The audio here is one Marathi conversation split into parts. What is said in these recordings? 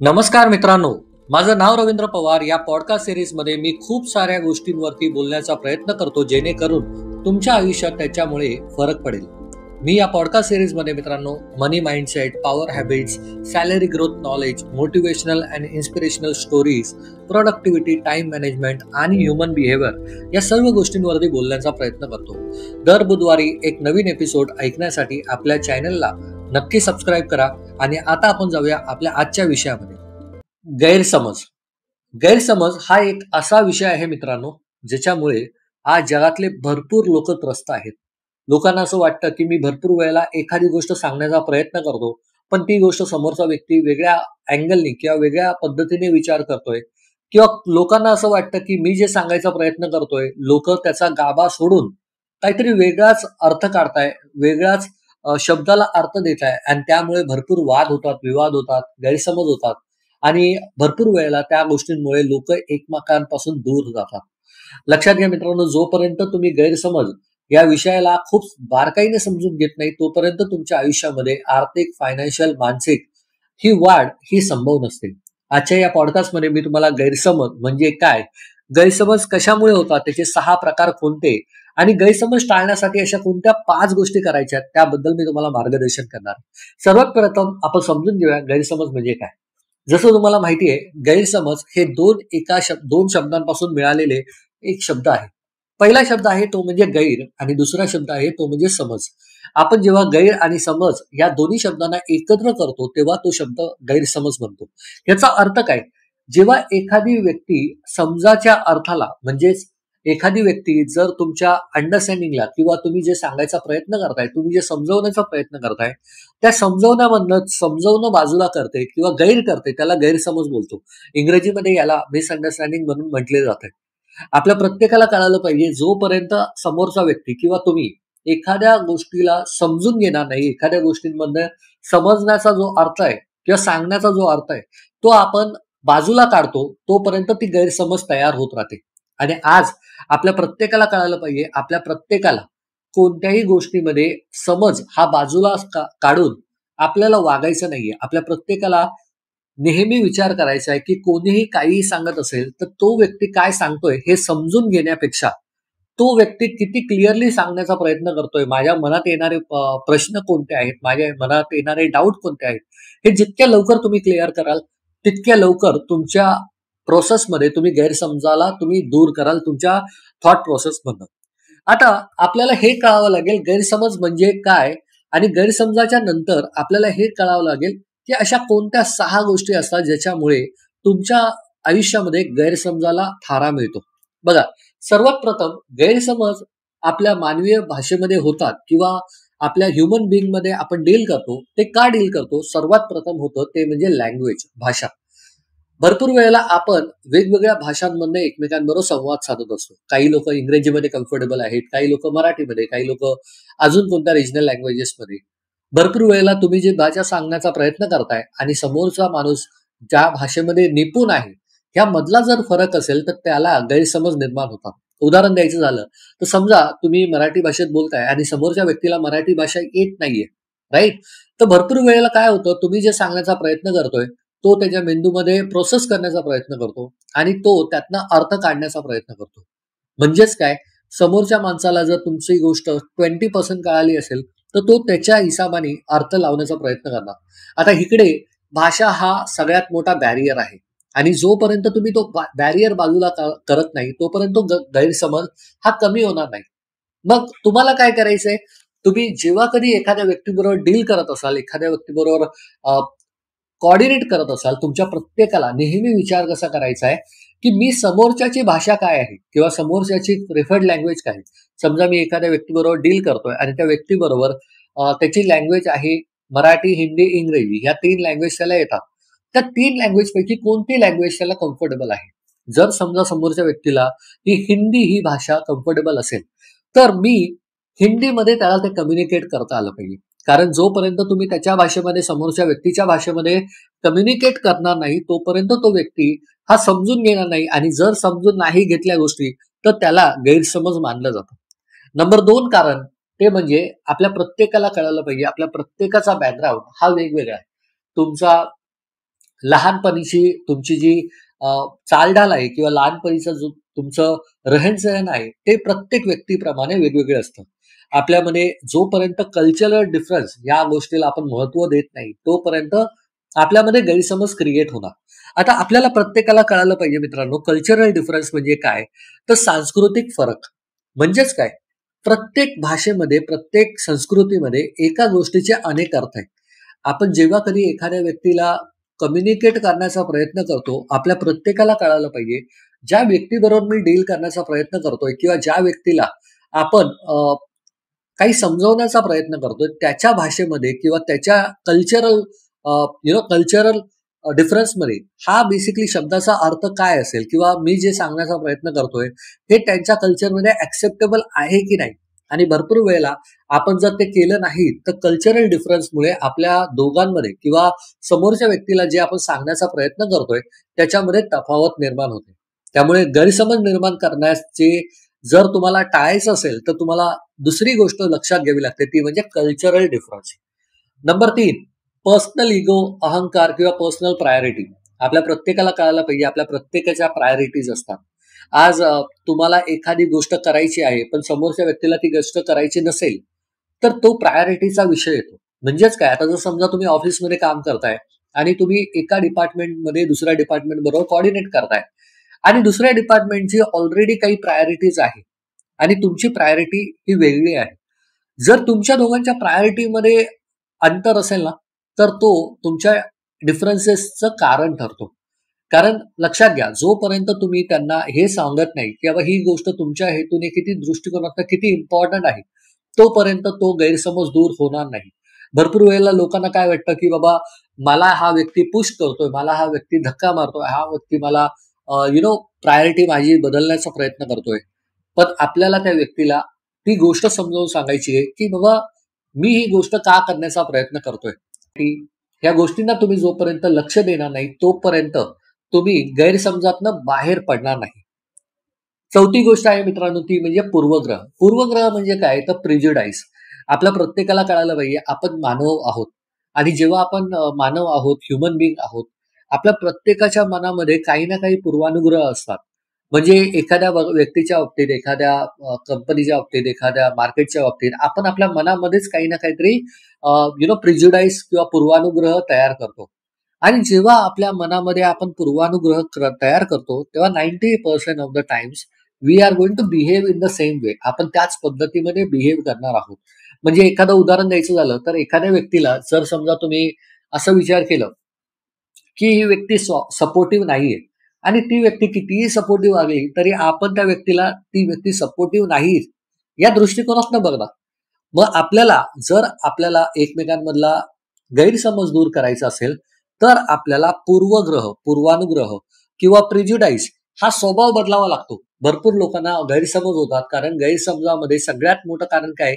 नमस्कार मित्रांनो, माझं नाव रवींद्र पवार. या पॉडकास्ट सिरीजमध्ये मी खूप साऱ्या गोष्टींवरती बोलण्याचा प्रयत्न करतो जेणेकरून तुमच्या आयुष्यात त्याच्यामुळे फरक पडेल. मी या पॉडकास्ट सिरीजमध्ये मित्रांनो money mindset, power habits, salary growth knowledge, motivational and inspirational stories, productivity, time management आणि ह्युमन बिहेवियर या सर्व गोष्टींवरती बोलण्याचा प्रयत्न करतो. दर बुधवारी एक नवीन एपिसोड ऐकण्यासाठी आपल्या चॅनलला नक्की सबस्क्राईब करा. आणि आता आपण जाऊया आपल्या आजच्या विषयामध्ये. गैरसमज. गैरसमज हा एक असा विषय आहे मित्रांनो, ज्याच्यामुळे आज जगातले भरपूर लोक त्रस्त आहेत. लोकांना असं वाटतं की मी भरपूर वेळेला एखादी गोष्ट सांगण्याचा प्रयत्न करतो, पण ती गोष्ट समोरचा व्यक्ती वेगळ्या अँगलनी किंवा वेगळ्या पद्धतीने विचार करतोय, किंवा लोकांना असं वाटतं की मी जे सांगायचा प्रयत्न करतोय लोक त्याचा गाभा सोडून काहीतरी वेगळाच अर्थ काढताय, वेगळाच शब्दाला अर्थ देत आहे, आणि त्यामुळे भरपूर वाद होतात, विवाद होतात, गैरसमज होतात, आणि भरपूर वेळेला त्या गोष्टींमुळे लोक एकमेकांपासून दूर जातात. लक्षात घ्या मित्रांनो, जोपर्यंत तुम्ही गैरसमज या विषयाला खूप बारकाईने समजून घेत नाही तोपर्यंत तुमच्या आयुष्यामध्ये आर्थिक, फायनान्शियल, मानसिक ही वाढ ही संभव नसते. आजच्या या पॉडकास्टमध्ये मी तुम्हाला गैरसमज म्हणजे काय, गैरसमज कशामुळे होतात, त्याचे 6 प्रकार कोणते, आणि गैरसमज टाळण्यासाठी अशा कोणत्या 5 गोष्टी करायच्या त्याबद्दल मी तुम्हाला मार्गदर्शन करणार. सर्वात प्रथम आपण समजून घेऊया गैरसमज म्हणजे काय. जसं तुम्हाला माहिती आहे, गैरसमज हे दोन शब्दांपासून मिळालेले एक शब्द आहे. पहिला शब्द आहे तो म्हणजे गैर, आणि दुसरा शब्द आहे तो म्हणजे समज. आपण जेव्हा गैर आणि समज या दोन्ही शब्दांना एकत्र करतो तेव्हा तो शब्द गैरसमज बनतो. याचा अर्थ काय? जेव्हा एखादी व्यक्ती समजाच्या अर्थाला, म्हणजेच एखादी व्यक्ती जर तुमच्या अंडरस्टँडिंगला किंवा तुम्ही जे सांगायचा प्रयत्न करताय, तुम्ही जे समजवण्याचा प्रयत्न करताय, त्या समजवणं बाजूला करते किंवा गैर करते, त्याला गैरसमज बोलतो. इंग्रजीमध्ये याला मिसअंडरस्टँडिंग म्हणून म्हटले जाते. आपल्या प्रत्येकाला कळालं पाहिजे, जोपर्यंत समोरचा व्यक्ती किंवा तुम्ही एखाद्या गोष्टीला समजून घेणार नाही, एखाद्या गोष्टींमधनं समजण्याचा जो अर्थ आहे किंवा सांगण्याचा जो अर्थ आहे तो आपण बाजूला काढतो, तोपर्यंत ती गैरसमज तयार होत राहते. आणि आज आपल्या प्रत्येकाला कळायला पाहिजे, आपल्या प्रत्येकाला कोणत्याही गोष्टीमध्ये समज हा बाजूला काढून आपल्याला वागायचं नाहीये. आपल्या प्रत्येकाला नेहमी विचार करायचा आहे की कोणीही काहीही सांगत असेल तर तो व्यक्ती काय सांगतोय हे समजून घेण्यापेक्षा तो व्यक्ती किती क्लिअरली सांगण्याचा प्रयत्न करतोय, माझ्या मनात येणारे प्रश्न कोणते आहेत, माझ्या मनात येणारे डाऊट कोणते आहेत, हे जितक्या लवकर तुम्ही क्लिअर कराल तितक्या लवकर तुमच्या प्रोसेसमध्ये तुम्ही गैरसमजाला तुम्ही दूर कराल, तुमच्या थॉट प्रोसेस मधनं. आता आपल्याला हे कळावं लागेल गैरसमज म्हणजे काय, आणि गैरसमजाच्या नंतर आपल्याला हे कळावं लागेल की अशा कोणत्या 6 गोष्टी असतात ज्याच्यामुळे तुमच्या आयुष्यामध्ये गैरसमजाला थारा मिळतो. बघा, सर्वात प्रथम गैरसमज आपल्या मानवीय भाषेमध्ये होतात किंवा आपल्या ह्युमन बिंग मध्ये आपण डील करतो. ते का डील करतो? सर्वात प्रथम होतं ते म्हणजे लँग्वेज, भाषा. भरपूर वेळेला आपण वेगवेगळ्या भाषांमधनं एकमेकांबरोबर संवाद साधत असतो. काही लोक इंग्रजीमध्ये कम्फर्टेबल आहेत, काही लोक मराठीमध्ये, काही लोक अजून कोणत्या रिजनल लँग्वेजेसमध्ये. भरपूर वेळेला तुम्ही जी भाषा सांगण्याचा प्रयत्न करताय आणि समोरचा माणूस ज्या भाषेमध्ये निपुण आहे, ह्या मधला जर फरक असेल तर त्याला गैरसमज निर्माण होतात. उदाहरण द्यायचं झालं तर समजा तुम्ही मराठी भाषेत बोलताय आणि समोरच्या व्यक्तीला मराठी भाषा येत नाहीये, राईट? तर भरपूर वेळेला काय होतं, तुम्ही जे सांगण्याचा प्रयत्न करतोय तो त्याच्या मेंदूमध्ये प्रोसेस करण्याचा प्रयत्न करतो आणि तो त्यातनं अर्थ काढण्याचा प्रयत्न करतो. म्हणजेच काय, समोरच्या माणसाला जर तुमची गोष्ट 20% कळाली असेल तर तो त्याच्या हिसाबाने अर्थ लावण्याचा प्रयत्न करणार. आता इकडे भाषा हा सगळ्यात मोठा बॅरियर आहे, आणि जोपर्यंत तुम्ही तो बॅरियर बाजूला करत नाही तोपर्यंत तो गैरसमज हा कमी होणार नाही. मग तुम्हाला काय करायचंय, तुम्ही जेव्हा कधी एखाद्या व्यक्तीबरोबर डील करत असाल, एखाद्या व्यक्तीबरोबर कोऑर्डिनेट करत असाल, तुमच्या प्रत्येकाला नेहमी विचार कसा करायचा आहे की मी समोरच्याची भाषा काय आहे किंवा समोरच्याची प्रिफर्ड लँग्वेज काय आहे. समजा मी एखाद्या व्यक्तीबरोबर डील करतोय आणि त्या व्यक्तीबरोबर त्याची लँग्वेज आहे मराठी, हिंदी, इंग्रजी, ह्या 3 लँग्वेज त्याला येतात. त्या 3 लँग्वेज पैकी कोणती लँग्वेज त्याला कम्फर्टेबल आहे? जर समजा समोरच्या व्यक्तीला ही हिंदी ही भाषा कम्फर्टेबल असेल तर मी हिंदीमध्ये त्याला ते कम्युनिकेट करता आलं पाहिजे. कारण जोपर्यंत तुम्ही त्याच्या भाषेमध्ये समोरच्या व्यक्तीच्या भाषेमध्ये कम्युनिकेट करणार नाही तोपर्यंत तो व्यक्ती हा समजून घेणार नाही, आणि जर समजून नाही घेतल्या गोष्टी तर त्याला गैरसमज मानलं जातं. नंबर 2 कारण ते म्हणजे आपल्या प्रत्येकाला कळालं पाहिजे, आपल्या प्रत्येकाचा बॅकग्राऊंड हा वेगवेगळा आहे. तुमचा लहानपणीची तुमची जी चालढाल आहे किंवा लहानपणीचं जो तुमचं रहन-सहन आहे, ते प्रत्येक व्यक्तीप्रमाणे वेगवेगळे असतं. आपल्यामध्ये जोपर्यंत कल्चरल डिफरन्स या गोष्टीला आपण महत्त्व देत नाही, तोपर्यंत आपल्यामध्ये गैरसमज क्रिएट होणार. आता आपल्याला प्रत्येकाला कळालं पाहिजे मित्रांनो, कल्चरल डिफरन्स म्हणजे काय? तर सांस्कृतिक फरक. म्हणजेच काय? प्रत्येक भाषेमध्ये, प्रत्येक संस्कृतीमध्ये एका गोष्टीचे अनेक अर्थ आहेत. आपण जेव्हा कधी एखाद्या व्यक्तीला कम्युनिकेट करण्याचा प्रयत्न करतो, आपल्या प्रत्येकाला कळालं पाहिजे, ज्या व्यक्तीबरोबर मी डील करण्याचा प्रयत्न करतोय किंवा ज्या व्यक्तीला आपण काही समजवण्याचा प्रयत्न करतोय, त्याच्या भाषेमध्ये किंवा त्याच्या कल्चरल कल्चरल डिफरन्समध्ये हा बेसिकली शब्दाचा अर्थ काय असेल किंवा मी जे सांगण्याचा प्रयत्न करतोय, हे त्यांच्या कल्चरमध्ये ॲक्सेप्टेबल आहे की नाही? आणि भरपूर वेळेला आपण जर ते केलं नाही, तर कल्चरल डिफरन्समुळे आपल्या दोघांमध्ये किंवा समोरच्या व्यक्तीला जे आपण सांगण्याचा प्रयत्न करतोय, त्याच्यामध्ये तफावत निर्माण होते. त्यामुळे गैरसमज निर्माण करण्याचे जर तुम्हाला टाळायचं असेल, तर तुम्हाला दुसरी गोष्ट लक्षात घ्यावी लागते, ती म्हणजे cultural difference. Number 3 personal ego, अहंकार किंवा पर्सनल प्रायोरिटी. आपल्या प्रत्येकाला कळायला पाहिजे, आपल्या प्रत्येकाच्या प्रायोरिटीज असतात. आज तुम्हाला एखादी गोष्ट करायची आहे, पण समोरच्या व्यक्तीला ती गोष्ट करायची नसेल, तर तो प्रायोरिटीचा विषय येतो. म्हणजेच काय, आता जर समजा तुम्ही ऑफिसमध्ये काम करताय आणि तुम्ही एका डिपार्टमेंटमध्ये दुसऱ्या डिपार्टमेंट बरोबर कोऑर्डिनेट करताय आणि दुसऱ्या डिपार्टमेंटची ऑलरेडी काही प्रायोरिटीज आहे आणि तुमची प्रायोरिटी ही वेगळी आहे. जर तुमच्या दोघांच्या प्रायोरिटीमध्ये अंतर असेल ना, तर तो तुमच्या डिफरन्सेसचं कारण ठरतो. कारण लक्षात घ्या, जोपर्यंत तुम्ही त्यांना हे सांगत नाही की बाबा ही गोष्ट तुमच्या हेतूने किती दृष्टिकोनातनं किती इम्पॉर्टंट आहे, तोपर्यंत तो गैरसमज दूर होणार नाही. भरपूर वेळेला लोकांना काय वाटतं की बाबा मला हा व्यक्ती पुश करतोय, मला हा व्यक्ती धक्का मारतोय, हा व्यक्ती मला प्रायोरिटी माझी बदलण्याचा प्रयत्न करतोय. पण आपल्याला त्या व्यक्तीला ती गोष्ट समजावून सांगायची आहे की बाबा मी ही गोष्ट का करण्याचा प्रयत्न करतोय. की ह्या गोष्टींना तुम्ही जोपर्यंत लक्ष देणार नाही, तोपर्यंत तुम्ही गैरसमजातनं बाहेर पडणार नाही. चौथी गोष्ट आहे मित्रांनो, ती म्हणजे पूर्वग्रह. पूर्वग्रह म्हणजे काय? तर प्रिज्युडाइज. आपल्या प्रत्येकाला कळायला पाहिजे, आपण मानव आहोत आणि जेव्हा आपण मानव आहोत, ह्युमन बीइंग आहोत, आपल्या प्रत्येकाच्या मनामध्ये काही ना काही पूर्वानुग्रह असतात. म्हणजे एखाद्या व्यक्तीच्या बाबतीत, एखाद्या कंपनीच्या बाबतीत, एखाद्या मार्केटच्या बाबतीत आपण आपल्या मनामध्येच काही ना काहीतरी प्रिज्युडाइज किंवा पूर्वानुग्रह तयार करतो. आणि जेव्हा आपल्या मनामध्ये आपण पूर्वानुग्रह तयार करतो, तेव्हा 90% of the times we are going to behave in the same way. आपण त्याच पद्धतीमध्ये बिहेव करणार आहोत. म्हणजे एखादं उदाहरण द्यायचं झालं, तर एखाद्या व्यक्तीला जर समजा तुम्ही असं विचार केलं, की ही व्यक्ती सपोर्टिव्ह नाहीये आणि ती व्यक्ती कितीही सपोर्टिव्ह आली, तरी आपण त्या व्यक्तीला ती व्यक्ती सपोर्टिव्ह नाही या दृष्टिकोनातनं बघणार. मग जर आपल्याला एकमेकांमधला गैरसमज दूर करायचा असेल, तर आपल्याला पूर्वानुग्रह किंवा प्रिज्युडाइज हा स्वभाव बदलावा लागतो. भरपूर लोकांना गैरसमज होतात, कारण गैरसमजामध्ये सगळ्यात मोठं कारण काय?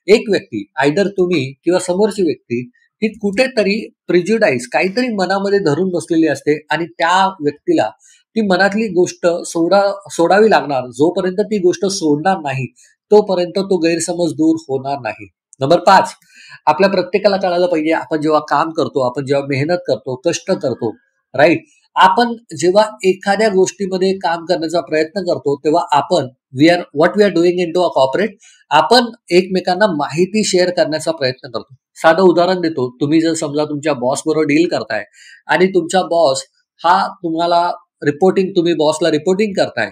एक व्यक्ती, आयदर तुम्ही किंवा समोरची व्यक्ती, ही कुठेतरी प्रिज्युडाइज काहीतरी मनामध्ये धरून बसलेली असते आणि त्या व्यक्तीला ती मनातली गोष्ट सोडावी लागणार. जोपर्यंत ती गोष्ट सोडणार नाही, तोपर्यंत तो गैरसमज दूर होणार नाही. नंबर 5 आपल्या प्रत्येकाला कळायला पाहिजे, आपण जेव्हा काम करतो, आपण जेव्हा मेहनत करतो, कष्ट करतो, राइट? आपण जेव्हा एखाद्या गोष्टीमध्ये काम करण्याचा प्रयत्न करतो, तेव्हा आपण what we are doing in to a corporate, आपण एकमेकांना माहिती शेअर करण्याचा प्रयत्न करतो. साधं उदाहरण देतो. तुम्ही जर समजा तुमच्या बॉस बरोबर डील करताय आणि तुमचा बॉस हा तुम्हाला तुम्ही बॉसला रिपोर्टिंग करताय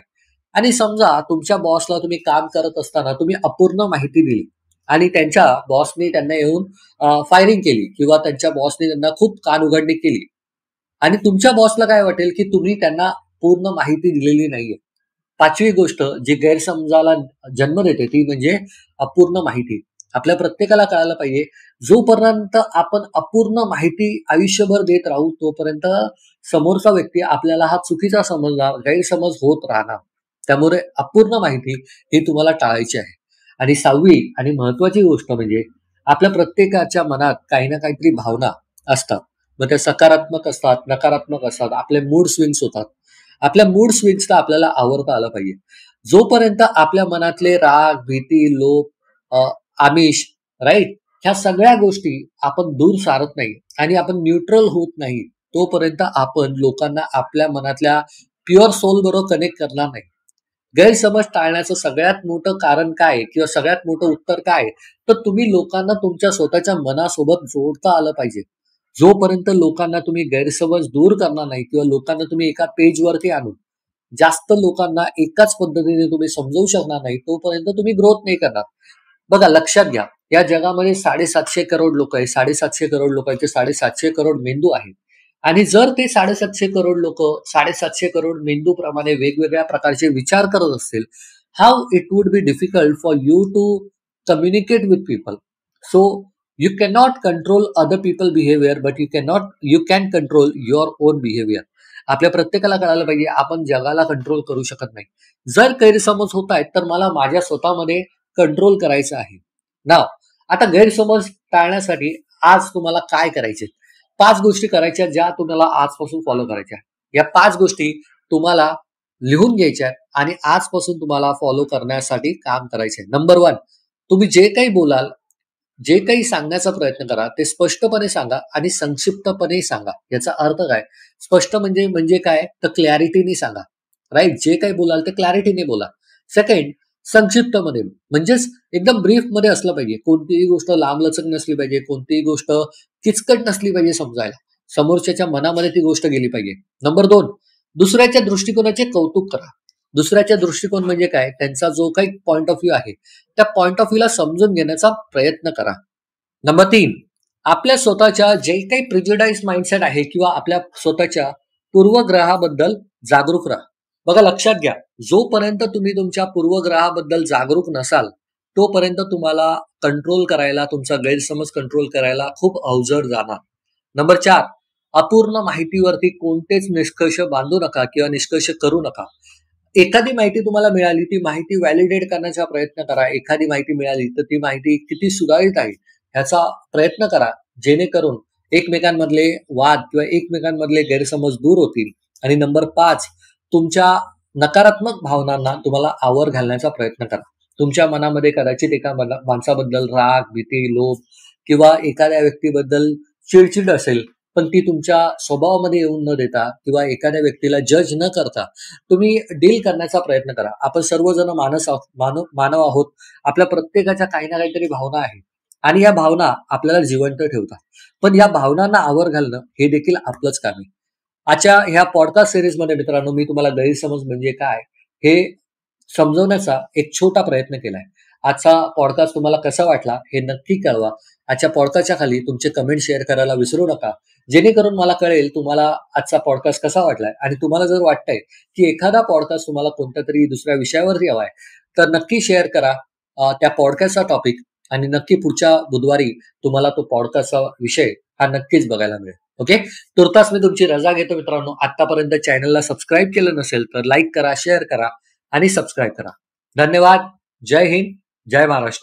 आणि समजा तुमच्या बॉसला तुम्ही काम करत असताना तुम्ही अपूर्ण माहिती दिली आणि त्यांच्या बॉसनी त्यांना येऊन फायरिंग केली किंवा त्यांच्या बॉसनी त्यांना खूप कानउघडणी केली आणि तुमच्या बॉसला काय वाटेल, की तुम्ही त्यांना पूर्ण माहिती दिलेली नाहीये. 5वी गोष्ट जी गैरसमजाला जन्म देते, ती म्हणजे अपूर्ण माहिती. आपल्या प्रत्येकाला कळायला पाहिजे, जोपर्यंत आपण अपूर्ण माहिती आयुष्यभर देत राहू, तोपर्यंत समोरचा व्यक्ती आपल्याला हा चुकीचा समजणार, गैरसमज होत राहणार. त्यामुळे अपूर्ण माहिती ही तुम्हाला टाळायची आहे. आणि 6वी आणि महत्त्वाची गोष्ट म्हणजे आपल्या प्रत्येकाच्या मनात काही ना काहीतरी भावना असतात. मग त्या सकारात्मक असतात, नकारात्मक असतात. आपले मूड स्विंग्स होतात. आपल्या मूड स्विंग्सला आपल्याला आवरता आलं पाहिजे. जोपर्यंत आपल्या मनातले राग, भीती, लोभ, आमिष, राइट? ह्या सगळ्या गोष्टी आपण दूर सारत नाही आणि आपण न्यूट्रल होत नाही, तोपर्यंत आपण लोकांना आपल्या मनातल्या प्युअर सोल बरोबर कनेक्ट करणार नाही. गैरसमज टाळण्याचं सगळ्यात मोठं कारण काय आहे किंवा सगळ्यात मोठं उत्तर काय आहे? तर तुम्ही लोकांना तुमच्या स्वतःच्या मनासोबत जोडता आलं पाहिजे. जोपर्यंत लोकांना तुम्ही गैरसमज दूर करणार नाही किंवा लोकांना तुम्ही एका पेजवरती आणून जास्त लोकांना एकाच पद्धतीने तुम्ही समजवू शकणार नाही, तोपर्यंत तुम्ही ग्रोथ नाही करणार. बघा, लक्षात घ्या, या जगामध्ये 750 करोड लोक आहेत. 750 करोड लोकांचे 750 करोड मेंदू आहेत. आणि जर ते 750 करोड लोक 750 करोड मेंदूप्रमाणे वेगवेगळ्या प्रकारचे विचार करत असतील, how it would be difficult for you to communicate with people. So you cannot control other people behaviour, but you can control your own behaviour. आपल्या प्रत्येकाला कळायला पाहिजे, आपण जगाला कंट्रोल करू शकत नाही. जर गैरसमज होत आहेत तर मला माझ्या स्वतःमध्ये कंट्रोल करायचं आहे. नाव, आता गैरसमज टाळण्यासाठी आज तुम्हाला काय करायचे? 5 गोष्टी करायच्या ज्या तुम्हाला आजपासून फॉलो करायच्या. या 5 गोष्टी तुम्हाला लिहून घ्यायच्या आणि आजपासून तुम्हाला फॉलो करण्यासाठी काम करायचे. नंबर 1, तुम्ही जे काही बोलाल, जे काही सांगण्याचा प्रयत्न करा ते स्पष्टपणे सांगा आणि संक्षिप्तपणे सांगा. याचा अर्थ काय? स्पष्ट म्हणजे काय? तर क्लॅरिटीने सांगा. राईट? जे काही बोलाल ते क्लॅरिटीने बोला. सेकंड, संक्षिप्तमध्ये म्हणजेच एकदम ब्रीफ मध्ये असलं पाहिजे. कोणतीही गोष्ट लांबलचक नसली पाहिजे, कोणतीही गोष्ट किचकट नसली पाहिजे समजायला. समोरच्याच्या मनामध्ये ती गोष्ट गेली पाहिजे. नंबर 2, दुसऱ्याच्या दृष्टिकोनाचे कौतुक करा. दुसऱ्याच्या दृष्टिकोन म्हणजे काय? त्यांचा जो काही पॉइंट ऑफ व्ह्यू आहे त्या पॉइंट ऑफ व्ह्यूला समजून घेण्याचा प्रयत्न करा. नंबर 3, आपल्या स्वतःच्या जे काही प्रिज्युडाइज माइंडसेट आहे किंवा आपल्या स्वतःच्या पूर्वग्रहाबद्दल जागरूक राहा. बघा, लक्षात घ्या, जोपर्यंत तुम्ही तुमच्या पूर्वग्रहाबद्दल जागरूक नसाल तोपर्यंत तुम्हाला कंट्रोल करायला, तुमचा गैरसमज कंट्रोल करायला खूप अवजड जाणार. नंबर 4, अपूर्ण माहितीवरती कोणतेच निष्कर्ष बांधू नका किंवा निष्कर्ष करू नका. एखादी माहिती तुम्हाला मिळाली, ती माहिती व्हॅलिडेट करण्याचा प्रयत्न करा. एखादी माहिती मिळाली तर ती माहिती किती सुधारित आहे ह्याचा प्रयत्न करा, जेणेकरून एकमेकांमधले वाद किंवा एकमेकांमधले गैरसमज दूर होतील. आणि नंबर 5, तुमच्या नकारात्मक भावनांना तुम्हाला आवर घालण्याचा प्रयत्न करा. तुमच्या मनामध्ये कदाचित एका माणसाबद्दल राग, भीती, लोभ किंवा एखाद्या व्यक्तीबद्दल चिडचिड असेल, पण ती तुमच्या स्वभावामध्ये येऊन न देता किंवा एखाद्या व्यक्तीला जज न करता तुम्ही डील करण्याचा प्रयत्न करा. आपण सर्वजण मानव आहोत. आपल्या प्रत्येकाच्या काही ना काहीतरी भावना आहेत आणि या भावना आपल्याला जिवंत ठेवतात. पण या भावनांना आवर घालणं हे देखील आपलंच काम आहे. आजच्या ह्या पॉडकास्ट सिरीजमध्ये मित्रांनो, मी तुम्हाला गैरसमज म्हणजे काय हे समजवण्याचा एक छोटा प्रयत्न केलाय. आजचा पॉडकास्ट तुम्हाला कसा वाटला हे नक्की कळवा. आजच्या पॉडकास्टच्या खाली तुमचे कमेंट शेअर करायला विसरू नका, जेणेकरून मला कळेल तुम्हाला आजचा पॉडकास्ट कसा वाटलाय. आणि तुम्हाला जर वाटतंय की एखादा पॉडकास्ट तुम्हाला कोणत्या तरी दुसऱ्या विषयावरती हवाय तर नक्की शेअर करा त्या पॉडकास्टचा टॉपिक, आणि नक्की पुढच्या बुधवारी तुम्हाला तो पॉडकास्टचा विषय हा नक्कीच बघायला मिळेल. ओके, तुर्तास मी तुमची रजा घेतो मित्रांनो. आतापर्यंत चॅनलला सबस्क्राईब केलं नसेल तर लाईक करा, शेअर करा आणि सबस्क्राईब करा. धन्यवाद. जय हिंद, जय महाराष्ट्र.